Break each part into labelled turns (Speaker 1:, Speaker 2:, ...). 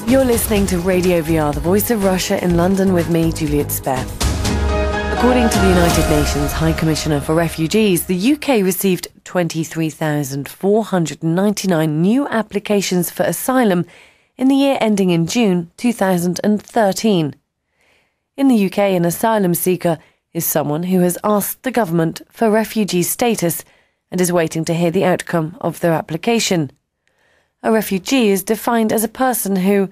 Speaker 1: You're listening to Radio VR, the voice of Russia in London with me, Juliet. According to the United Nations High Commissioner for Refugees, the UK received 23,499 new applications for asylum in the year ending in June 2013. In the UK, an asylum seeker is someone who has asked the government for refugee status and is waiting to hear the outcome of their application. A refugee is defined as a person who,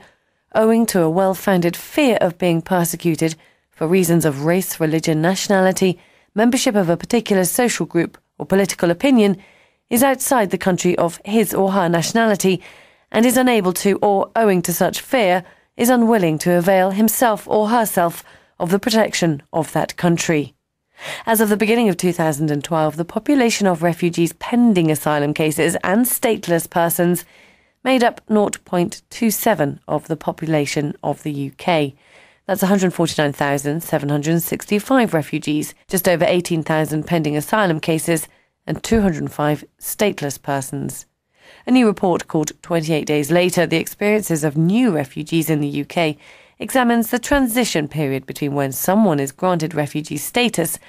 Speaker 1: owing to a well-founded fear of being persecuted for reasons of race, religion, nationality, membership of a particular social group or political opinion, is outside the country of his or her nationality and is unable to, or owing to such fear, is unwilling to avail himself or herself of the protection of that country. As of the beginning of 2012, the population of refugees pending asylum cases and stateless persons made up 0.27 of the population of the UK. That's 149,765 refugees, just over 18,000 pending asylum cases, and 205 stateless persons. A new report called 28 Days Later, The Experiences of New Refugees in the UK, examines the transition period between when someone is granted refugee status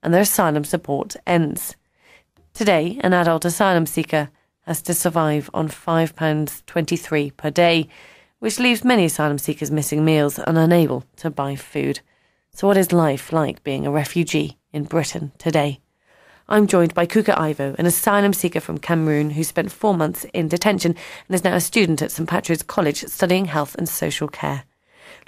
Speaker 1: and their asylum support ends. Today, an adult asylum seeker has to survive on £5.23 per day, which leaves many asylum seekers missing meals and unable to buy food. So what is life like being a refugee in Britain today? I'm joined by Kuka Ivo, an asylum seeker from Cameroon who spent 4 months in detention and is now a student at St Patrick's College studying health and social care.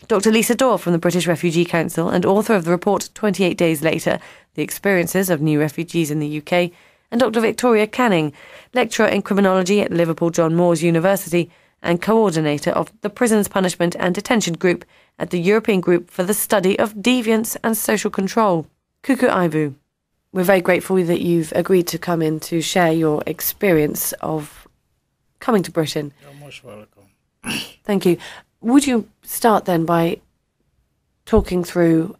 Speaker 1: Dr. Lisa Doyle from the British Refugee Council and author of the report 28 Days Later, The Experiences of New Refugees in the UK, and Dr. Victoria Canning, lecturer in criminology at Liverpool John Moores University and coordinator of the Prisons, Punishment and Detention Group at the European Group for the Study of Deviance and Social Control. Kuka Ivo, we're very grateful that you've agreed to come in to share your experience of coming to Britain.
Speaker 2: You're most welcome.
Speaker 1: Thank you. Would you start then by talking through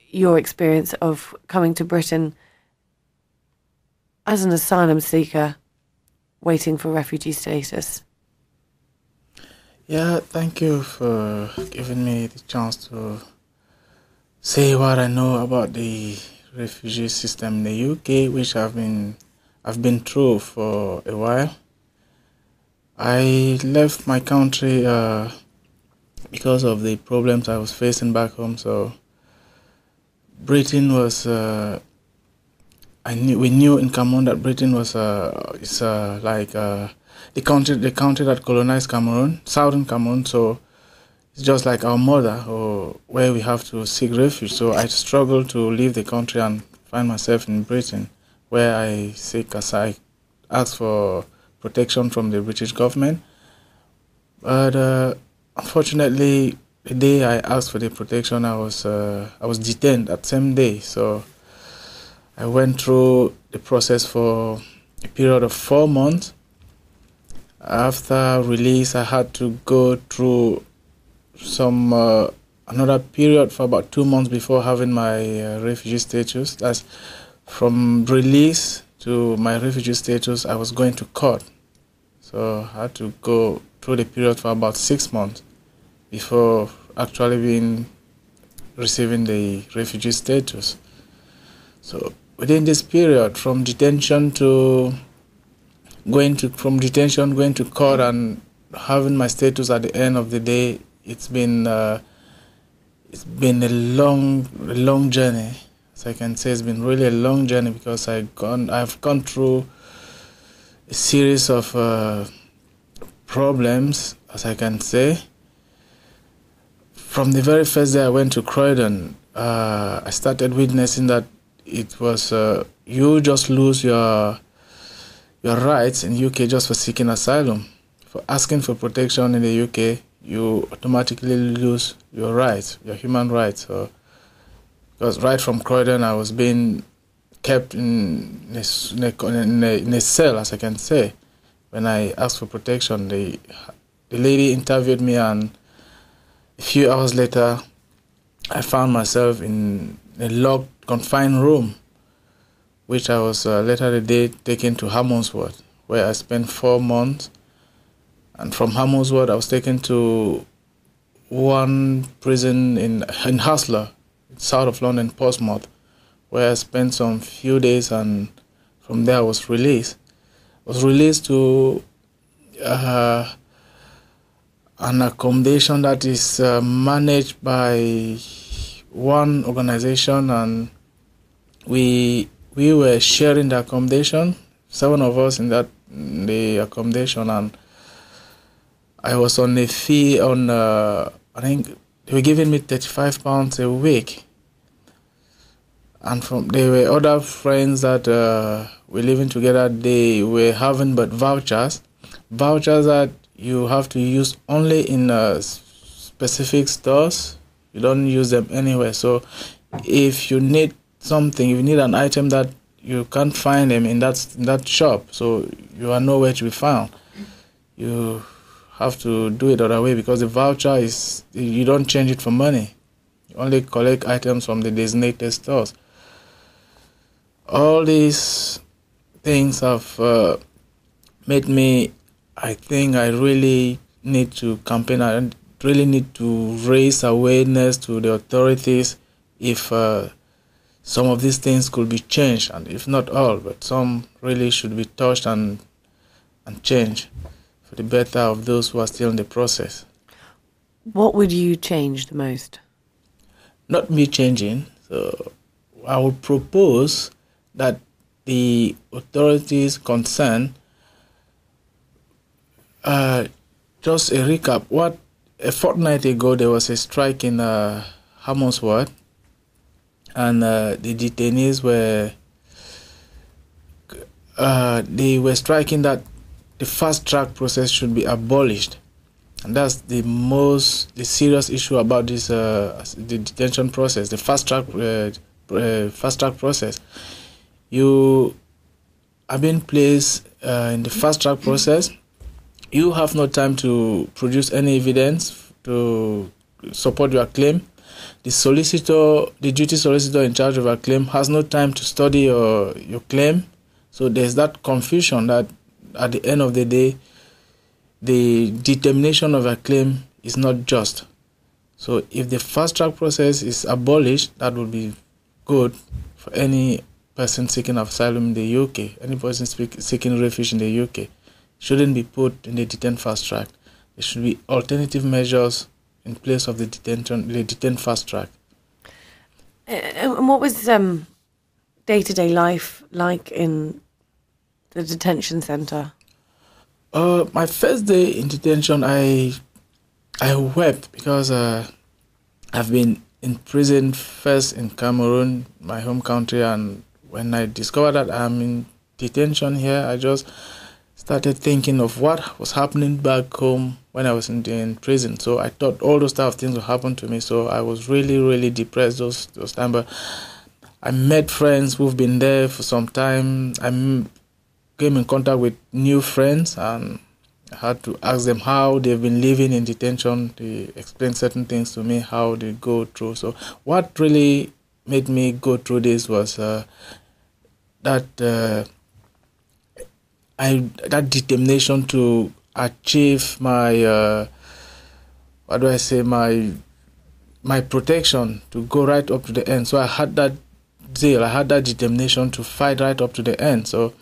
Speaker 1: your experience of coming to Britain as an asylum seeker waiting for refugee status?
Speaker 2: Yeah, thank you for giving me the chance to say what I know about the refugee system in the UK, which I've been through for a while. I left my country because of the problems I was facing back home. So Britain was we knew in Cameroon that Britain was like the country that colonized Cameroon, southern Cameroon. So it's just like our mother, or where we have to seek refuge. So I struggled to leave the country and find myself in Britain, where I asked for protection from the British government. But unfortunately, the day I asked for the protection, I was detained that same day. So I went through the process for a period of 4 months. After release, I had to go through another period for about 2 months before having my refugee status. That's from release to my refugee status, I was going to court. So I had to go through the period for about 6 months before actually receiving the refugee status. So within this period, from detention going to court and having my status at the end of the day, it's been a long journey. As I can say, it's been really a long journey because I've gone through a series of problems, as I can say. From the very first day I went to Croydon, I started witnessing that it was you just lose your rights in UK just for seeking asylum. For asking for protection in the UK, you automatically lose your rights, your human rights. So, because right from Croydon, I was being kept in a cell, as I can say. When I asked for protection, the lady interviewed me, and a few hours later, I found myself in a locked, confined room, which I was later the day taken to Hammondsworth, where I spent 4 months. And from Hammondsworth, I was taken to one prison in Hustler, south of London, Portsmouth, where I spent some few days, and from there I was released. I was released to an accommodation that is managed by one organization, and we were sharing the accommodation, 7 of us in the accommodation, and I was on a fee on I think they were giving me £35 a week, and there were other friends that were living together. They were having but vouchers that you have to use only in specific stores. You don't use them anywhere. So if you need something, if you need an item that you can't find them in that shop, so you are nowhere to be found, you have to do it the other way, because the voucher is, you don't change it for money. You only collect items from the designated stores. All these things have made me, I think I really need to campaign. I really need to raise awareness to the authorities if some of these things could be changed, and if not all, but some really should be touched and changed for the better of those who are still in the process.
Speaker 1: What would you change the most?
Speaker 2: Not me changing. So I would propose that the authorities concerned, just a recap, a fortnight ago there was a strike in Hammersworth, and the detainees were striking that the fast track process should be abolished, and that's the serious issue about this the detention process, the fast track process. You are being placed in the fast track process. You have no time to produce any evidence to support your claim. The duty solicitor in charge of your claim has no time to study your claim. So there's that confusion that at the end of the day, the determination of a claim is not just. So if the fast track process is abolished, that would be good for any person seeking asylum in the UK, any person seeking refuge in the UK. Shouldn't be put in the detain fast track. There should be alternative measures in place of the detain fast track.
Speaker 1: And what was day-to-day life like in the detention centre?
Speaker 2: My first day in detention, I wept because I've been in prison first in Cameroon, my home country, and when I discovered that I'm in detention here, I just started thinking of what was happening back home when I was in prison. So I thought all those type of things would happen to me. So I was really, really depressed those times. But I met friends who've been there for some time. I came in contact with new friends, and I had to ask them how they've been living in detention. They explained certain things to me, how they go through. So what really made me go through this was that determination to achieve my my protection, to go right up to the end. So I had that zeal, I had that determination to fight right up to the end. So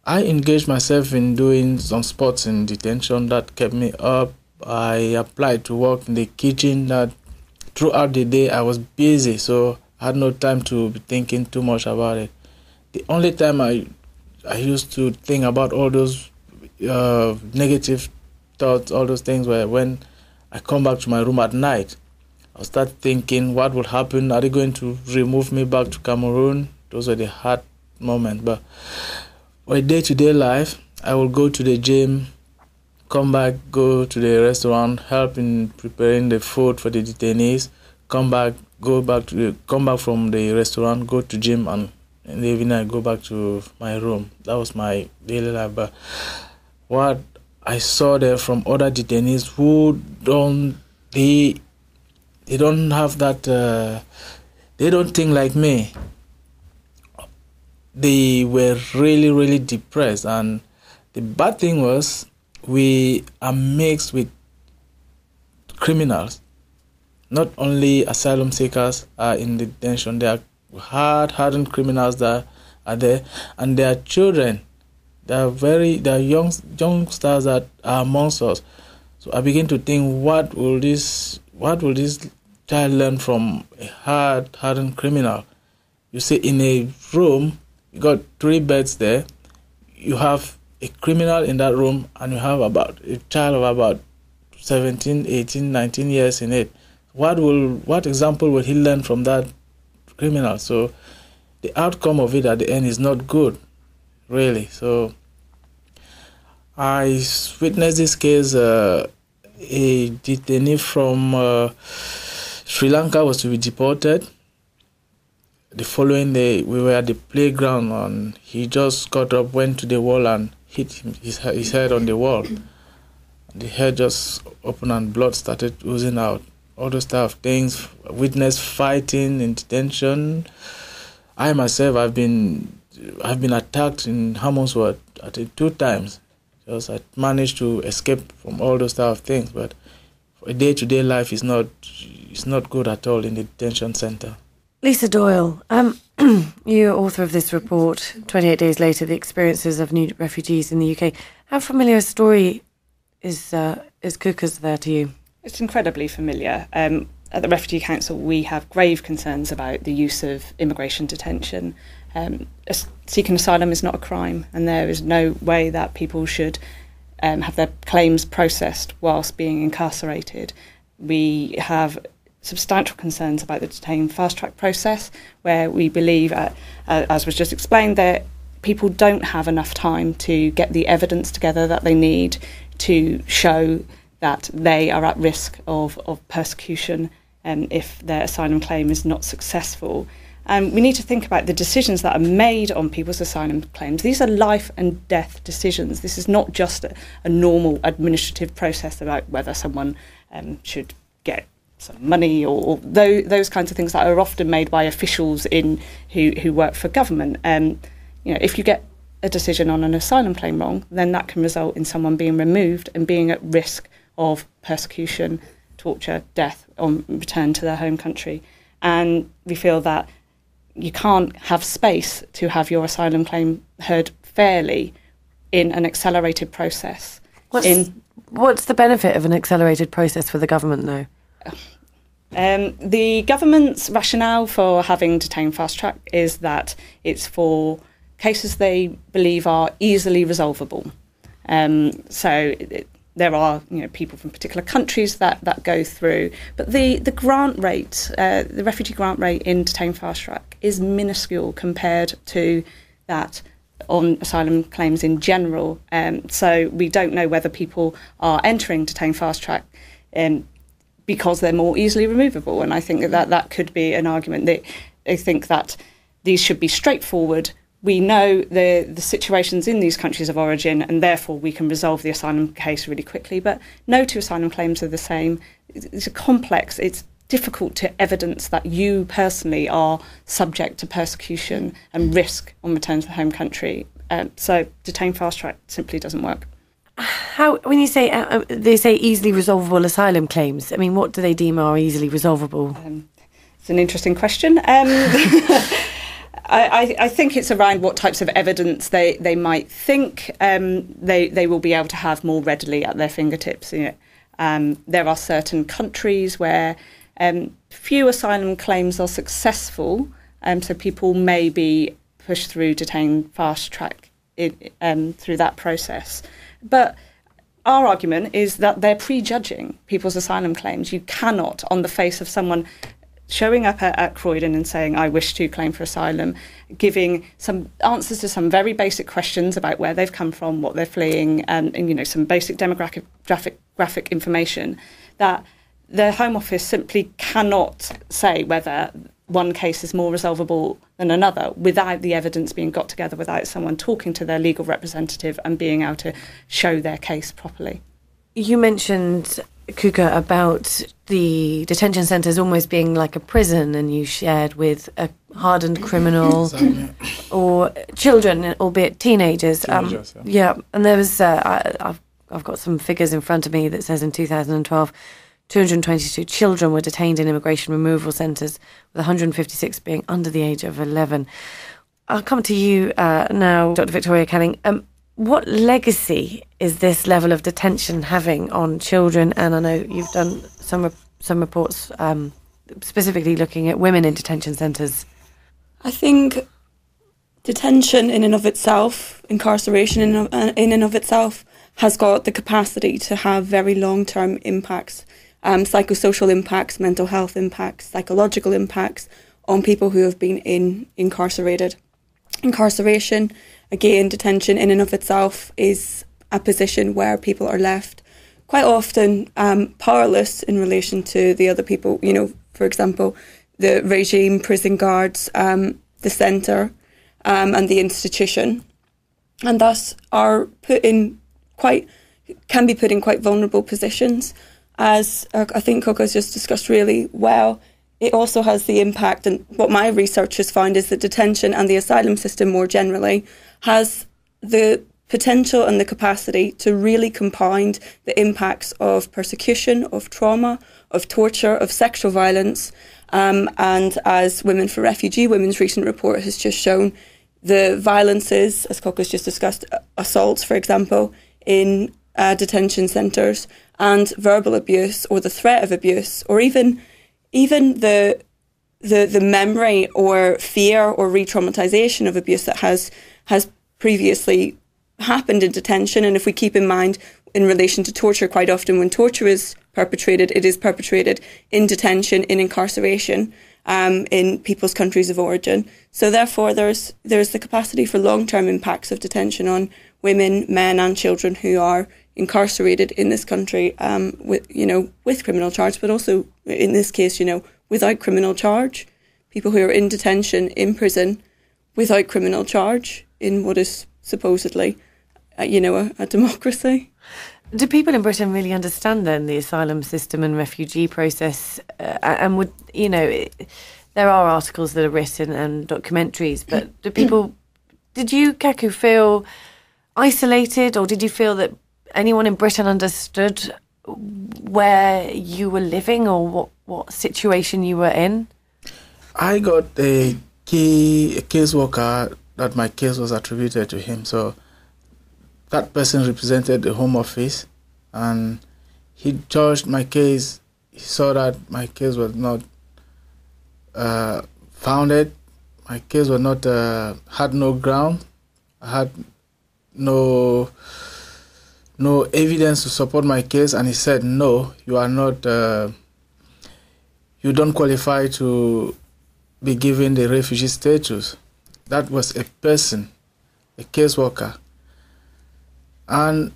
Speaker 2: I engaged myself in doing some sports in detention that kept me up. I applied to work in the kitchen. That throughout the day I was busy, so I had no time to be thinking too much about it. The only time I used to think about all those negative thoughts, all those things, were when I come back to my room at night. I'll start thinking, what will happen? Are they going to remove me back to Cameroon? Those were the hard moments. But for day-to-day life, I will go to the gym, come back, go to the restaurant, help in preparing the food for the detainees, come back from the restaurant, go to gym, and in the evening I go back to my room. That was my daily life. But what I saw there from other detainees who don't have that, they don't think like me. They were really, really depressed, and the bad thing was we are mixed with criminals. Not only asylum seekers are in detention, there are hardened criminals that are there, and there are children. There are youngsters that are amongst us. So I begin to think, what will this child learn from a hardened criminal? You see, in a room, you got 3 beds there. You have a criminal in that room, and you have about a child of about 17, 18, 19 years in it. What example will he learn from that criminal? So the outcome of it at the end is not good, really. So I witnessed this case. A detainee from Sri Lanka was to be deported. The following day, we were at the playground, and he just got up, went to the wall, and hit his head on the wall. The head just opened, and blood started oozing out. All those type of things. Witnessed fighting in detention. I myself, I've been attacked in Hammondsworth at 2 times. Because I managed to escape from all those type of things, but for a day-to-day life is not good at all in the detention center.
Speaker 1: Lisa Doyle, you're author of this report, 28 Days Later, The Experiences of New Refugees in the UK. How familiar a story is Kuka's there to you?
Speaker 3: It's incredibly familiar. At the Refugee Council, we have grave concerns about the use of immigration detention. Seeking asylum is not a crime, and there is no way that people should have their claims processed whilst being incarcerated. We have substantial concerns about the detained fast-track process, where we believe, as was just explained, that people don't have enough time to get the evidence together that they need to show that they are at risk of persecution if their asylum claim is not successful. And we need to think about the decisions that are made on people's asylum claims. These are life and death decisions. This is not just a normal administrative process about whether someone should get some money or those kinds of things that are often made by officials who work for government. If you get a decision on an asylum claim wrong, then that can result in someone being removed and being at risk of persecution, torture, death on return to their home country. And we feel that you can't have space to have your asylum claim heard fairly in an accelerated process.
Speaker 1: What's the benefit of an accelerated process for the government, though?
Speaker 3: The government's rationale for having detained fast track is that it's for cases they believe are easily resolvable. There are people from particular countries that go through, but the grant rate, the refugee grant rate in detained fast track is minuscule compared to that on asylum claims in general. So we don't know whether people are entering detained fast track because they're more easily removable. And I think that could be an argument that they think that these should be straightforward. We know the situations in these countries of origin, and therefore we can resolve the asylum case really quickly. But no 2 asylum claims are the same. It's complex. It's difficult to evidence that you personally are subject to persecution and risk on return to the home country. So detained fast track simply doesn't work.
Speaker 1: How, when you say they say easily resolvable asylum claims, I mean, what do they deem are easily resolvable?
Speaker 3: It's an interesting question. I think it's around what types of evidence they might think they will be able to have more readily at their fingertips. There are certain countries where few asylum claims are successful, so people may be pushed through detained fast track through that process. But our argument is that they're prejudging people's asylum claims. You cannot, on the face of someone showing up at Croydon and saying, I wish to claim for asylum, giving some answers to some very basic questions about where they've come from, what they're fleeing, and some basic demographic information, that the Home Office simply cannot say whether one case is more resolvable than another without the evidence being got together, without someone talking to their legal representative and being able to show their case properly. You
Speaker 1: mentioned, Kuka, about the detention centres almost being like a prison, and you shared with a hardened criminal or children, albeit teenagers. Yeah, and there was, I've got some figures in front of me that says in 2012, 222 children were detained in immigration removal centres, with 156 being under the age of 11. I'll come to you now, Dr. Victoria Canning. What legacy is this level of detention having on children? And I know you've done some reports specifically looking at women in detention centres.
Speaker 4: I think detention in and of itself, incarceration in and of itself, has got the capacity to have very long-term impacts, psychosocial impacts, mental health impacts, psychological impacts on people who have been incarcerated. Incarceration, again, detention in and of itself is a position where people are left quite often powerless in relation to the other people. You know, for example, the regime, prison guards, the centre and the institution, and thus are can be put in quite vulnerable positions. As I think Kuka has just discussed really well, it also has the impact, and what my research has found is that detention and the asylum system more generally has the potential and the capacity to really compound the impacts of persecution, of trauma, of torture, of sexual violence. And as Women for Refugee Women's recent report has just shown, the violences, as Kuka has just discussed, assaults, for example, in detention centres, and verbal abuse or the threat of abuse, or even the memory or fear or re-traumatisation of abuse that has previously happened in detention. And if we keep in mind, in relation to torture, quite often when torture is perpetrated, it is perpetrated in detention, in incarceration, in people's countries of origin. So therefore, there's the capacity for long-term impacts of detention on women, men, and children who are incarcerated in this country, with criminal charge, but also in this case, without criminal charge. People who are in detention, in prison, without criminal charge, in what is supposedly, a democracy.
Speaker 1: Do people in Britain really understand then the asylum system and refugee process? And would, there are articles that are written and documentaries, but did you, Kaku, feel isolated, or did you feel that anyone in Britain understood where you were living or what situation you were in?
Speaker 2: I got a caseworker that my case was attributed to him. So that person represented the Home Office, and he judged my case. He saw that my case was not founded. My case was not had no ground. I had no evidence to support my case, and he said, "No, you are not. You don't qualify to be given the refugee status." That was a person, a caseworker. And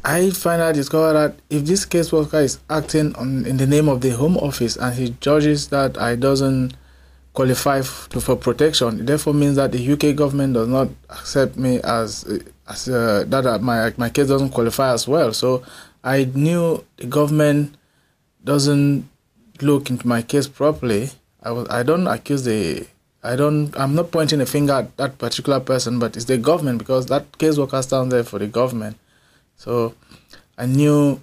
Speaker 2: I finally discovered that if this caseworker is acting in the name of the Home Office and he judges that I doesn't qualify for protection, it therefore means that the UK government does not accept me as that my case doesn't qualify as well. So I knew the government doesn't look into my case properly. I'm not pointing a finger at that particular person, but it's the government, because that caseworker stands there for the government. So I knew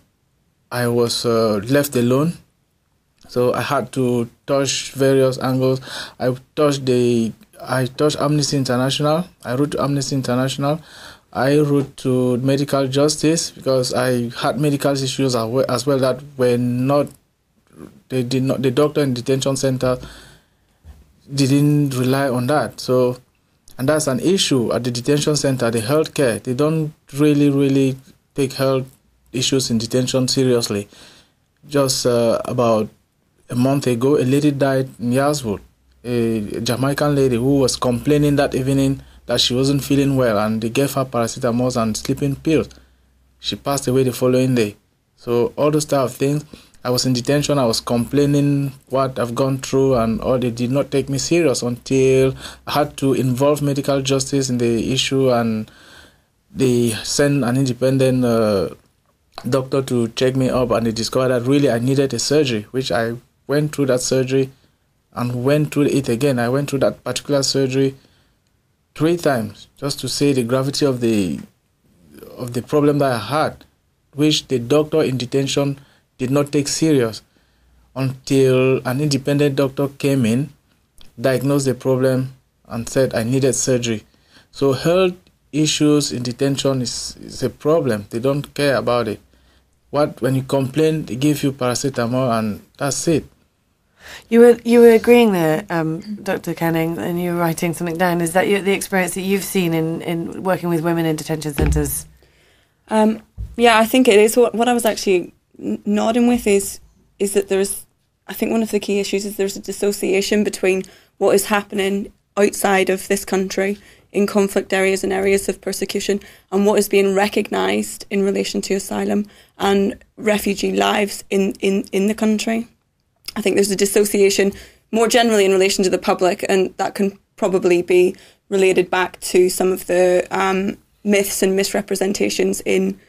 Speaker 2: I was left alone. So I had to touch various angles. I touched Amnesty International. I wrote to Amnesty International. I wrote to medical justice, because I had medical issues as well that were not. The doctor in detention center didn't rely on that. So, and that's an issue at the detention center, the healthcare. They don't really take health issues in detention seriously. Just about a month ago, a lady died in Yazwood, a Jamaican lady who was complaining that evening that she wasn't feeling well, and they gave her paracetamol and sleeping pills. She passed away the following day. So all those type of things. I was in detention, I was complaining what I've gone through, and all. They did not take me serious until I had to involve medical justice in the issue, and they sent an independent doctor to check me up, and they discovered that really I needed a surgery, which I went through that surgery and went through it again. I went through that particular surgery 3 times just to see the gravity of the problem that I had, which the doctor in detention did not take serious until an independent doctor came in, diagnosed the problem, and said I needed surgery. So health issues in detention is a problem. They don't care about it. When you complain, they give you paracetamol and that's it.
Speaker 1: You were agreeing there, Dr. Canning, and you were writing something down. Is that the experience that you've seen in working with women in detention centres?
Speaker 4: Yeah, I think it is. What I was actually nodding with is that I think one of the key issues is there's a dissociation between what is happening outside of this country in conflict areas and areas of persecution and what is being recognised in relation to asylum and refugee lives in the country. I think there's a dissociation more generally in relation to the public, and that can probably be related back to some of the myths and misrepresentations in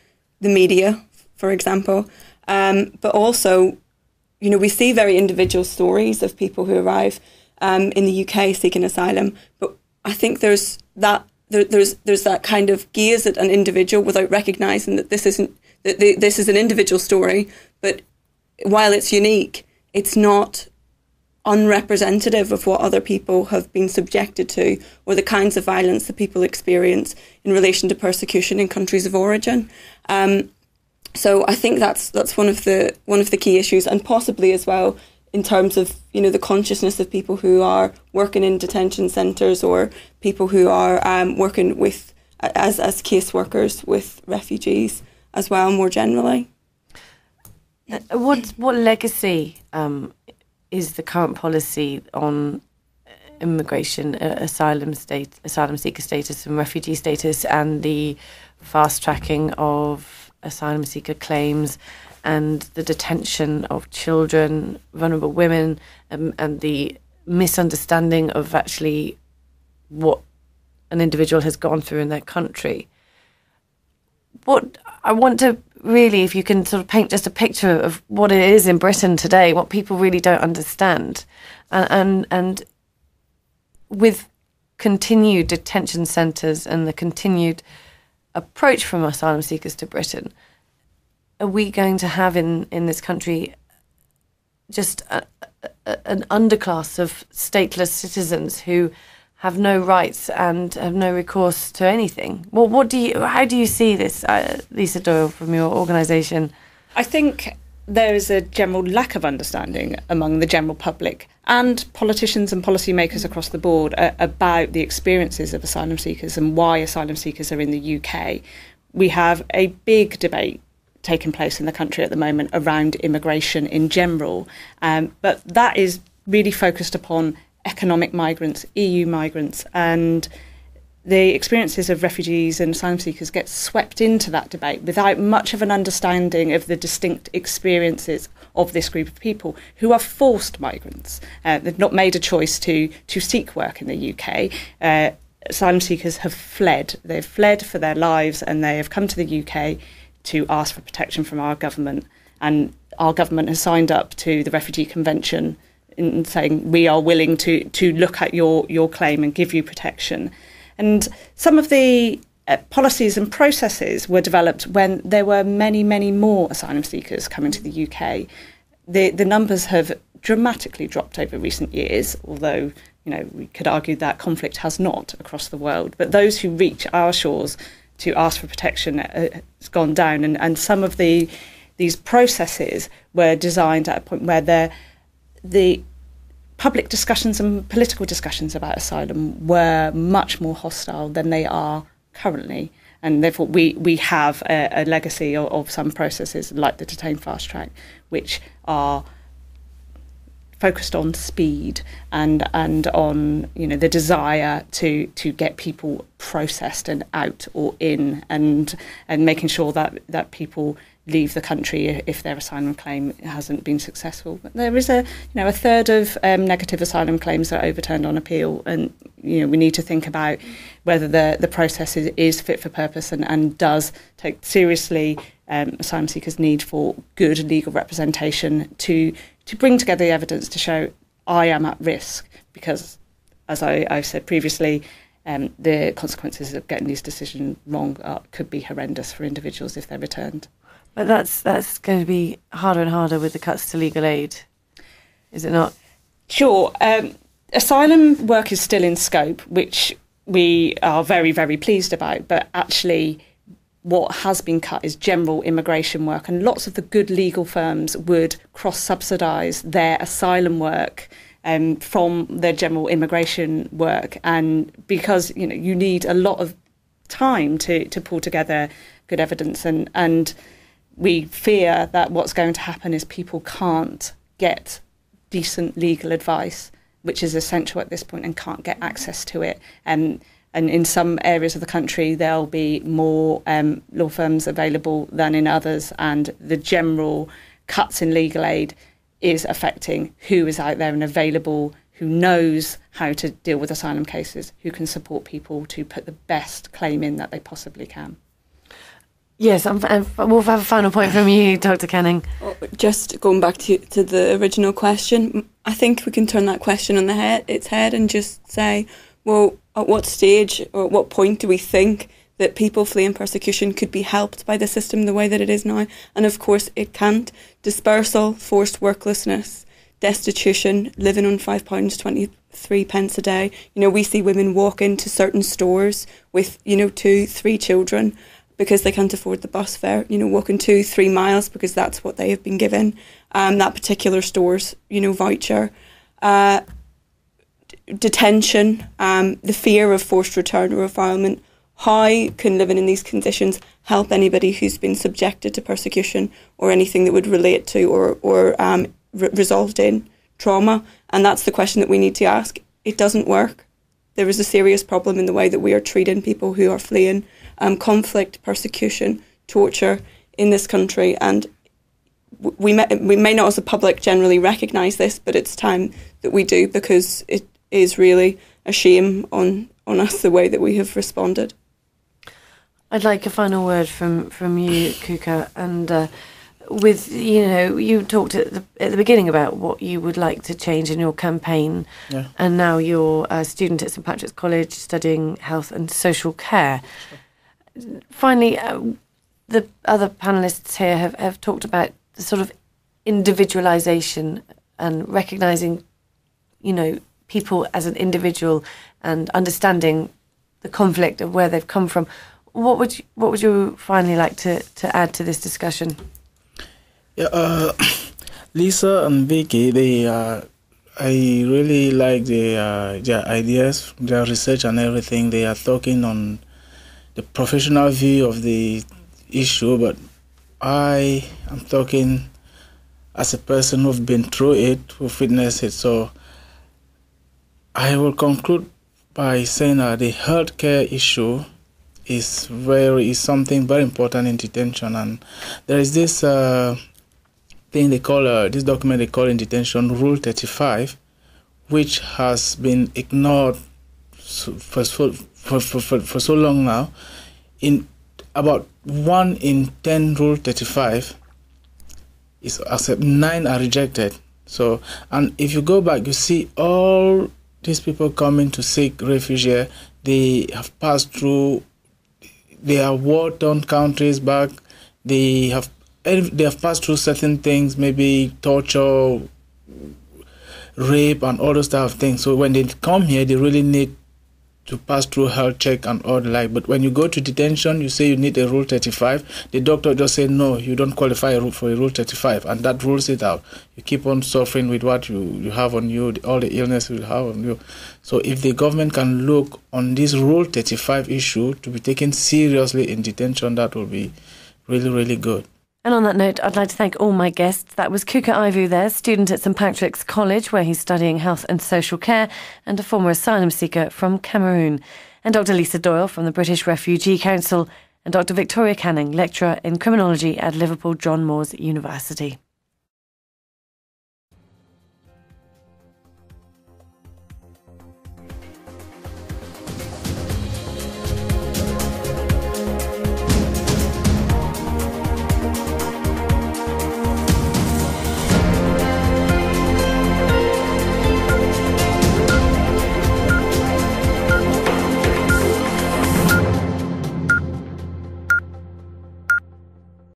Speaker 4: the media, for example. But also, we see very individual stories of people who arrive in the UK seeking asylum, but I think there's that kind of gaze at an individual without recognising that this is an individual story, but while it's unique, it's not unrepresentative of what other people have been subjected to or the kinds of violence that people experience in relation to persecution in countries of origin. So I think that's one of the key issues, and possibly as well in terms of the consciousness of people who are working in detention centres or people who are working with as caseworkers with refugees as well more generally.
Speaker 1: What legacy is the current policy on immigration, asylum seeker status and refugee status, and the fast tracking of asylum seeker claims and the detention of children, vulnerable women, and the misunderstanding of actually what an individual has gone through in their country? What I want to really, if you can sort of paint just a picture of what it is in Britain today, what people really don't understand, and with continued detention centres and the continued approach from asylum seekers to Britain, are we going to have in this country just an underclass of stateless citizens who have no rights and have no recourse to anything? Well, how do you see this, Lisa Doyle, from your organisation?
Speaker 3: I think there is a general lack of understanding among the general public and politicians and policymakers across the board about the experiences of asylum seekers and why asylum seekers are in the UK. We have a big debate taking place in the country at the moment around immigration in general, but that is really focused upon economic migrants, EU migrants, and the experiences of refugees and asylum seekers get swept into that debate without much of an understanding of the distinct experiences of this group of people who are forced migrants. They've not made a choice to seek work in the UK. Asylum seekers have fled. They've fled for their lives, and they have come to the UK to ask for protection from our government. And our government has signed up to the Refugee Convention in saying we are willing to look at your claim and give you protection. And some of the policies and processes were developed when there were many, many more asylum seekers coming to the UK. The numbers have dramatically dropped over recent years, although we could argue that conflict has not across the world. But those who reach our shores to ask for protection has gone down, and some of these processes were designed at a point where the public discussions and political discussions about asylum were much more hostile than they are currently. And therefore we have a legacy of some processes like the Detain Fast Track, which are focused on speed and on the desire to get people processed and out or in, and making sure that people leave the country if their asylum claim hasn't been successful. But there is a third of negative asylum claims that are overturned on appeal, and we need to think about whether the process is fit for purpose and does take seriously asylum seekers' need for good legal representation to bring together the evidence to show I am at risk, because as I've said previously, the consequences of getting these decisions wrong could be horrendous for individuals if they're returned.
Speaker 1: But that's going to be harder and harder with the cuts to legal aid, is it not?
Speaker 3: Sure. Asylum work is still in scope, which we are very, very pleased about, but actually what has been cut is general immigration work, and lots of the good legal firms would cross-subsidise their asylum work from their general immigration work, and because you need a lot of time to pull together good evidence, and we fear that what's going to happen is people can't get decent legal advice, which is essential at this point, and can't get access to it. And in some areas of the country, there'll be more law firms available than in others, and the general cuts in legal aid is affecting who is out there and available, who knows how to deal with asylum cases, who can support people to put the best claim in that they possibly can.
Speaker 1: Yes, and we'll have a final point from you, Dr. Canning.
Speaker 4: Just going back to the original question, I think we can turn that question on its head and just say, well, at what stage or at what point do we think that people fleeing persecution could be helped by the system the way that it is now? And of course it can't. Dispersal, forced worklessness, destitution, living on £5.23 a day. We see women walk into certain stores with 2-3 children because they can't afford the bus fare, walking 2-3 miles because that's what they have been given, that particular store's, voucher. Detention, the fear of forced return or refoulement. How can living in these conditions help anybody who's been subjected to persecution or anything that would relate to or result in trauma? And that's the question that we need to ask. It doesn't work. There is a serious problem in the way that we are treating people who are fleeing conflict, persecution, torture in this country, and we may not as a public generally recognise this, but it's time that we do, because it is really a shame on us the way that we have responded.
Speaker 1: I'd like a final word from you, Kuka, and with you talked at the beginning about what you would like to change in your campaign, and now you're a student at St Patrick's College studying health and social care. Finally, the other panellists here have talked about the sort of individualisation and recognising, people as an individual and understanding the conflict of where they've come from. What would you finally like to add to this discussion?
Speaker 2: Yeah, Lisa and Vicky, I really like their ideas, their research and everything. They are talking on the professional view of the issue, but I am talking as a person who've been through it, who've witnessed it. So I will conclude by saying that the healthcare issue is something very important in detention, and there is this thing they call this document they call in detention Rule 35, which has been ignored for so long now. In about 1 in 10 Rule 35 is accepted, 9 are rejected. So, and if you go back, you see all these people coming to seek refuge here, they have passed through, they are war-torn countries back, they have passed through certain things, maybe torture, rape, and all those type of things. So when they come here, they really need to pass through health check and all the like. But when you go to detention, you say you need a Rule 35. The doctor just say, no, you don't qualify for a Rule 35, and that rules it out. You keep on suffering with what you have on you, all the illness you have on you. So if the government can look on this Rule 35 issue to be taken seriously in detention, that will be really, really good.
Speaker 1: And on that note, I'd like to thank all my guests. That was Kuka Ivo there, student at St Patrick's College, where he's studying health and social care, and a former asylum seeker from Cameroon. And Dr. Lisa Doyle from the British Refugee Council, and Dr. Victoria Canning, lecturer in criminology at Liverpool John Moores University.